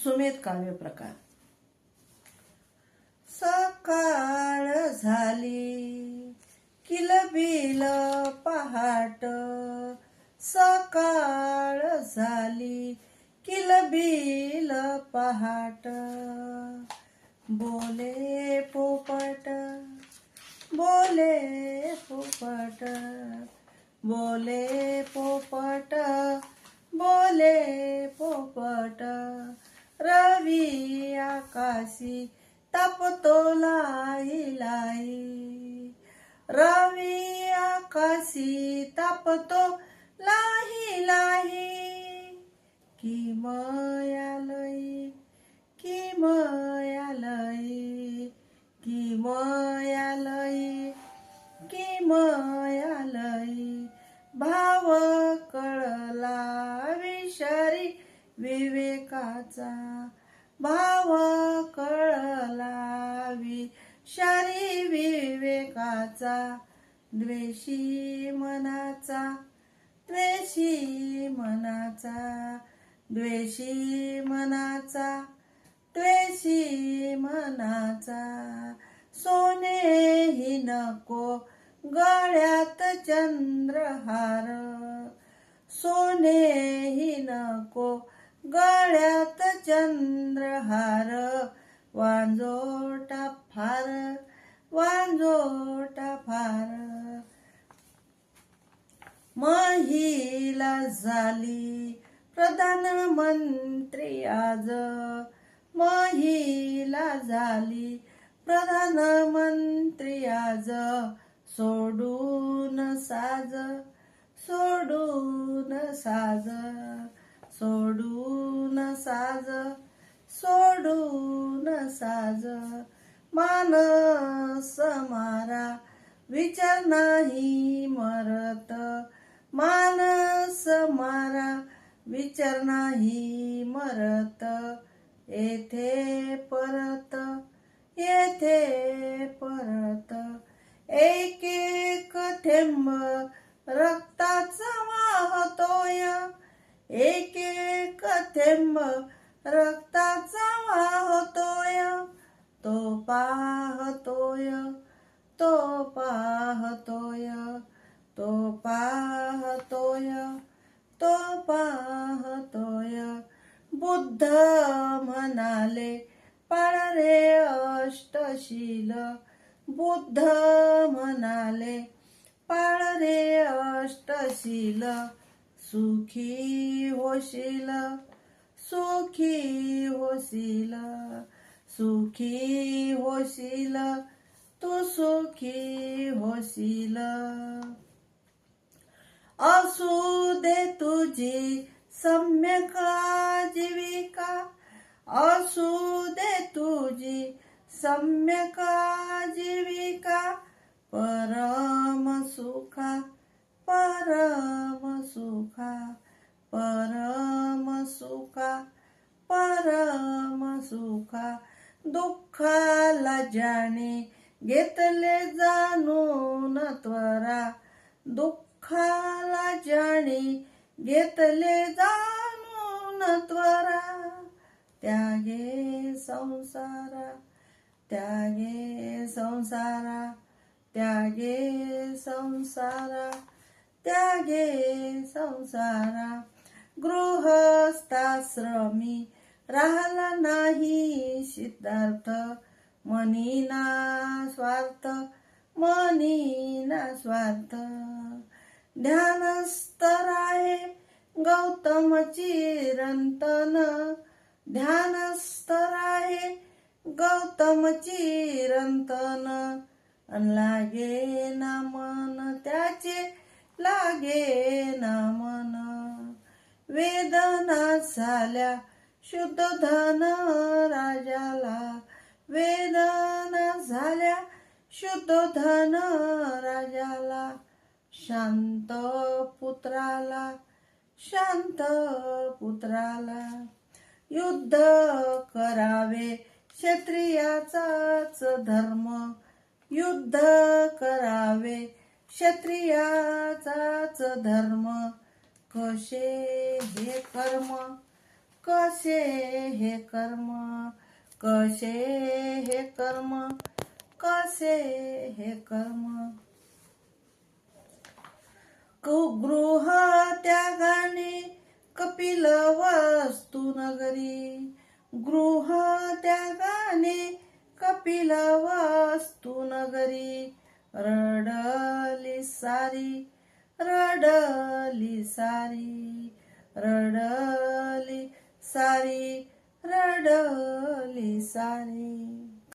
सुमेध काव्य प्रकार. सकाळ झाली किलबिल पहाट, सकाळ झाली किलबिल पहाट. बोले पोपट, बोले पोपट, बोले पोपट, बोले पोपट. रवी आकाशी तापतो लाई लाई, रवी आकाशी तापतो लाही लाही. किमयालई, किमयालई, किमयालई, किमयालई. भाव कळला विषारी विवेकाचा, भाव कळला विषारी विवेकाचा. द्वेषी मनाचा, द्वेषी मनाचा, द्वेषी मनाचा, द्वेषी मनाचा. सोनेही नको गळ्यात चंद्रहार, सोनेही नको गळ्यात चंद्रहार. वांजोटा फार, वांजोटा फार. महिला झाली प्रधानमंत्री आज, महिला झाली प्रधानमंत्री आज. सोडून साज, सोडून साज, सोडून साज, सोडून साज. मानस मारा विचार नाही मरत, मानस मारा विचार नाही मरत. येथे परत, येथे परत. एक एक थेंब रक्ताचा वाहतोय, एक एक थेंब रक्ताचा वाहतोय. तो पाहतोय, तो पाहतोय, तो पाहतोय, तो पाहतोय. बुद्ध म्हणाले पाळ रे अष्टशील, बुद्ध म्हणाले पाळ रे अष्टशील. सुखी होशील, सुखी होशील, सुखी होशील, तू सुखी होशील. असू दे तुझी सम्यक आजीविका, असू दे तुझी सम्यक आजीविका. परम सुखा, परम सुखा, परम सुखा, परम सुखा. दुःखाला ज्याने घेतले जाणून त्वरा, दुःखाला ज्याने घेतले जाणून त्वरा. त्यागे संसारा, त्यागे संसारा, त्यागे संसारा, त्यागे संसारा. गृहस्थाश्रमी राहिला नाही सिद्धार्थ, मनीना स्वार्थ, मनीना स्वार्थ. ध्यानस्थ राहे गौतम चिरंतन, ध्यानस्थ राहे गौतम चिरंतन. लागे ना मन त्याचे, लागे ना मन. वेदना झाल्या शुद्ध धन राजाला, वेदना झाल्या शुद्ध धन राजाला. शांत पुत्राला, शांत पुत्राला. युद्ध करावे क्षत्रियाचाच धर्म, युद्ध करावे क्षत्रियाचाच धर्म. कसे हे कर्म, कसे हे कर्म, कसे हे कर्म, कसे हे कर्म. गृह त्यागाने कपिलवस्तू नगरी, गृह त्यागाने कपिलवस्तू नगरी. रडली सारी, रडली सारी, रडली सारी, रडली सारी.